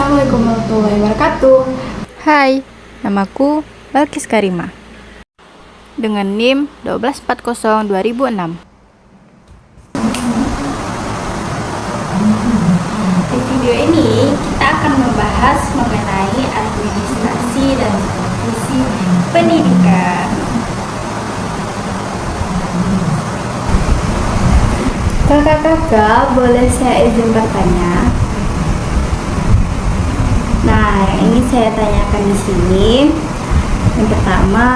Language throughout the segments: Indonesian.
Assalamualaikum warahmatullahi wabarakatuh. Hai, namaku Balkis Karima dengan NIM 1240-2006. Di video ini kita akan membahas mengenai administrasi dan supervisi pendidikan. Kakak-kakak, boleh saya izin bertanya? Nah, yang ini saya tanyakan di sini. Yang pertama,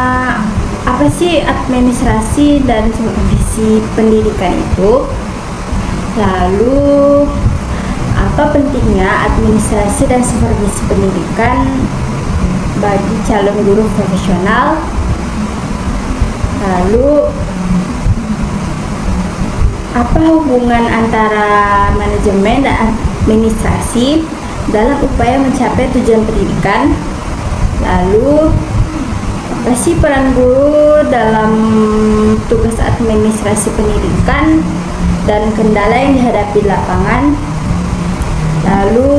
apa sih administrasi dan supervisi pendidikan itu? Lalu, apa pentingnya administrasi dan supervisi pendidikan bagi calon guru profesional? Lalu, apa hubungan antara manajemen dan administrasi dalam upaya mencapai tujuan pendidikan? Lalu, apa sih peran guru dalam tugas administrasi pendidikan dan kendala yang dihadapi di lapangan? Lalu,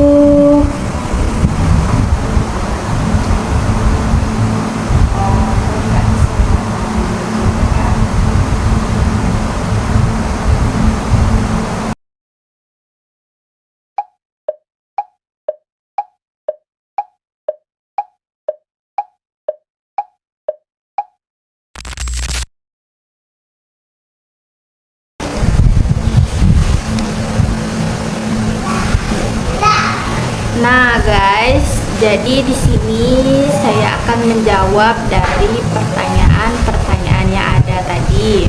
nah guys, jadi di sini saya akan menjawab dari pertanyaan-pertanyaan yang ada tadi.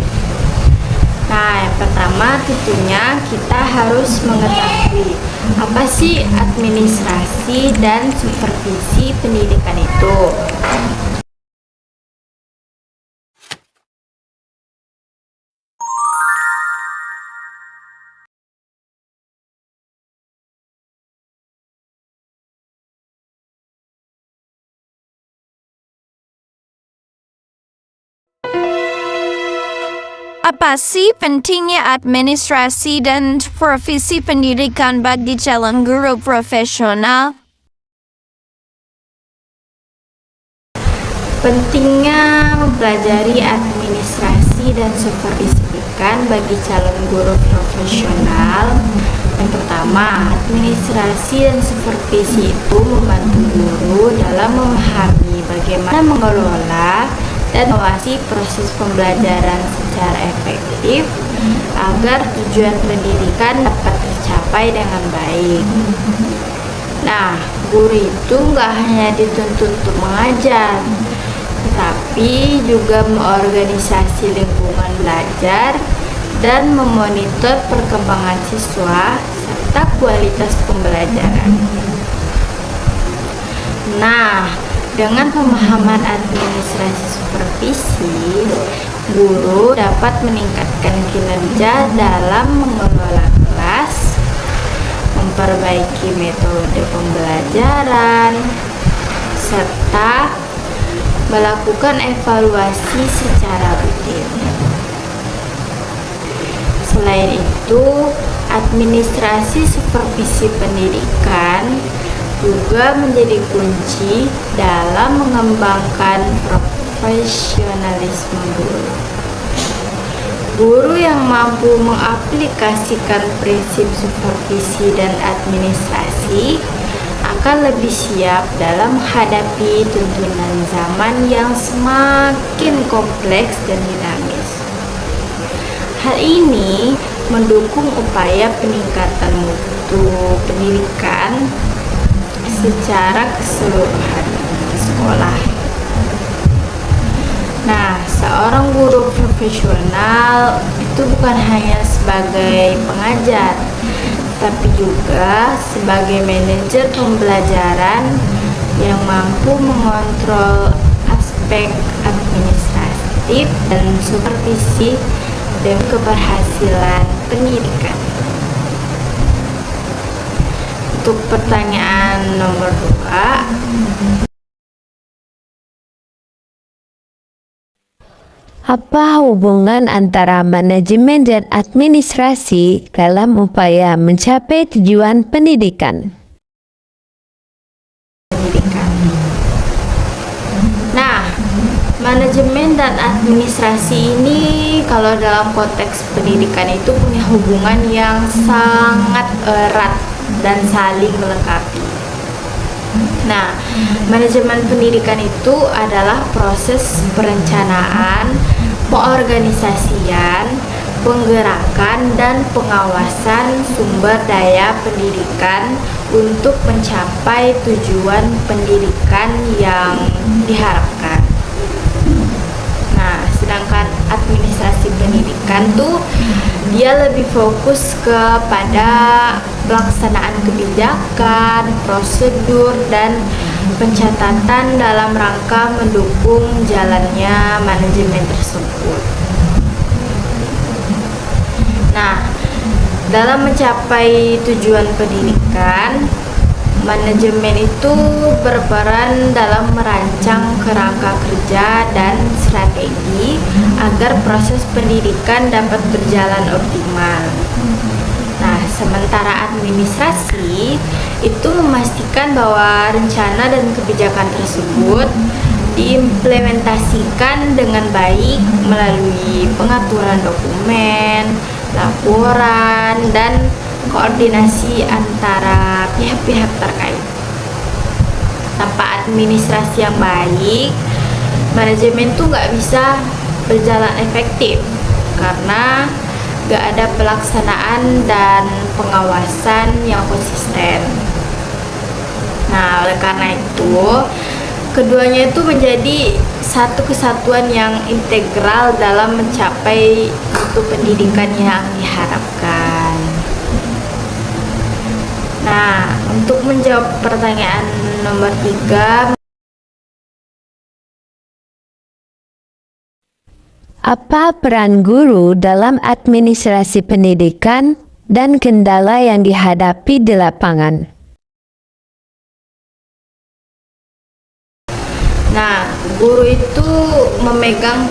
Nah, yang pertama tentunya kita harus mengetahui apa sih administrasi dan supervisi pendidikan itu. Apa sih pentingnya administrasi dan supervisi pendidikan bagi calon guru profesional? Pentingnya mempelajari administrasi dan supervisi pendidikan bagi calon guru profesional. Yang pertama, administrasi dan supervisi itu membantu guru dalam memahami bagaimana mengelola dan mengawasi proses pembelajaran secara efektif agar tujuan pendidikan dapat tercapai dengan baik. Nah, guru itu nggak hanya dituntut untuk mengajar, tetapi juga mengorganisasi lingkungan belajar dan memonitor perkembangan siswa serta kualitas pembelajaran. Nah, dengan pemahaman administrasi supervisi, guru dapat meningkatkan kinerja dalam mengelola kelas, memperbaiki metode pembelajaran, serta melakukan evaluasi secara rutin. Selain itu, administrasi supervisi pendidikan juga menjadi kunci dalam mengembangkan profesionalisme guru. Guru yang mampu mengaplikasikan prinsip supervisi dan administrasi akan lebih siap dalam menghadapi tuntunan zaman yang semakin kompleks dan dinamis. Hal ini mendukung upaya peningkatan mutu pendidikan secara keseluruhan di sekolah. Nah, seorang guru profesional itu bukan hanya sebagai pengajar, tapi juga sebagai manajer pembelajaran yang mampu mengontrol aspek administratif dan supervisi dan keberhasilan pendidikan. Untuk pertanyaan nomor 2, apa hubungan antara manajemen dan administrasi dalam upaya mencapai tujuan pendidikan? Manajemen dan administrasi ini kalau dalam konteks pendidikan itu punya hubungan yang sangat erat dan saling melengkapi. Nah, manajemen pendidikan itu adalah proses perencanaan, pengorganisasian, penggerakan, dan pengawasan sumber daya pendidikan untuk mencapai tujuan pendidikan yang diharapkan. Nah, sedangkan administrasi pendidikan tuh dia lebih fokus kepada pelaksanaan kebijakan, prosedur, dan pencatatan dalam rangka mendukung jalannya manajemen tersebut. Nah, dalam mencapai tujuan pendidikan, manajemen itu berperan dalam merancang kerangka kerja dan strategi agar proses pendidikan dapat berjalan optimal. Nah, sementara administrasi itu memastikan bahwa rencana dan kebijakan tersebut diimplementasikan dengan baik melalui pengaturan dokumen, laporan, dan koordinasi antara pihak-pihak terkait. Tanpa administrasi yang baik, manajemen tuh nggak bisa berjalan efektif karena nggak ada pelaksanaan dan pengawasan yang konsisten. Nah, oleh karena itu, keduanya itu menjadi satu kesatuan yang integral dalam mencapai mutu pendidikan yang diharapkan. Nah, untuk menjawab pertanyaan nomor 3, Apa peran guru dalam administrasi pendidikan dan kendala yang dihadapi di lapangan? nah, guru itu memegang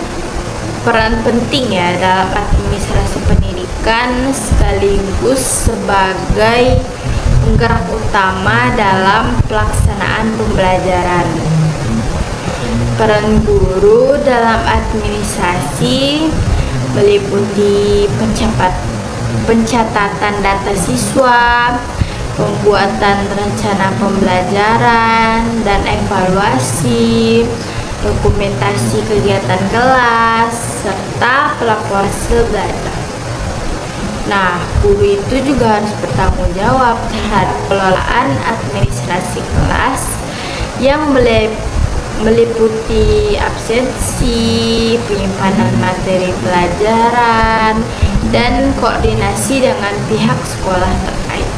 peran penting ya dalam administrasi pendidikan sekaligus sebagai penggerak utama dalam pelaksanaan pembelajaran. Peran guru dalam administrasi meliputi pencatatan data siswa, pembuatan rencana pembelajaran dan evaluasi, dokumentasi kegiatan kelas, serta pelaporan hasil belajar. Nah, guru itu juga harus bertanggung jawab terhadap pengelolaan administrasi kelas yang meliputi absensi, penyimpanan materi pelajaran, dan koordinasi dengan pihak sekolah terkait.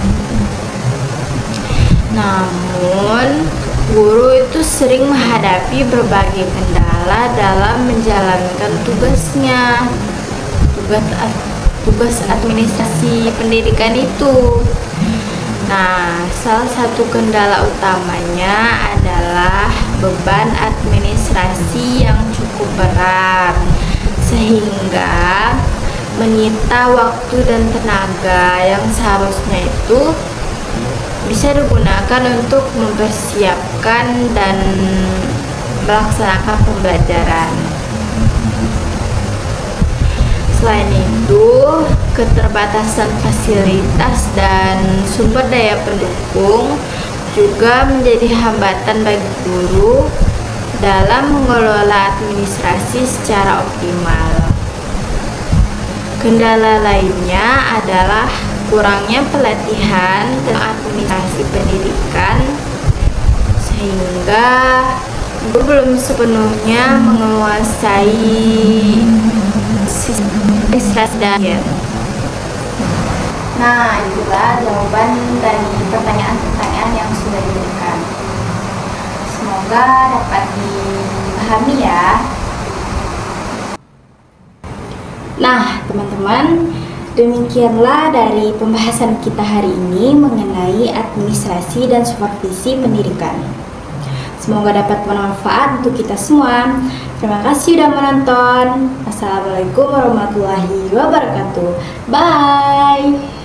Namun, guru itu sering menghadapi berbagai kendala dalam menjalankan tugasnya, tugas administrasi pendidikan itu. Nah, salah satu kendala utamanya adalah beban administrasi yang cukup berat, sehingga menyita waktu dan tenaga yang seharusnya itu bisa digunakan untuk mempersiapkan dan melaksanakan pembelajaran. Selain itu, keterbatasan fasilitas dan sumber daya pendukung juga menjadi hambatan bagi guru dalam mengelola administrasi secara optimal. Kendala lainnya adalah kurangnya pelatihan tentang administrasi pendidikan, sehingga guru belum sepenuhnya menguasai administrasi dan Nah, itulah jawaban dari pertanyaan-pertanyaan yang sudah diberikan. Semoga dapat dipahami ya. Nah, teman-teman, demikianlah dari pembahasan kita hari ini mengenai administrasi dan supervisi pendidikan. Semoga dapat bermanfaat untuk kita semua. Terima kasih sudah menonton. Assalamualaikum warahmatullahi wabarakatuh. Bye.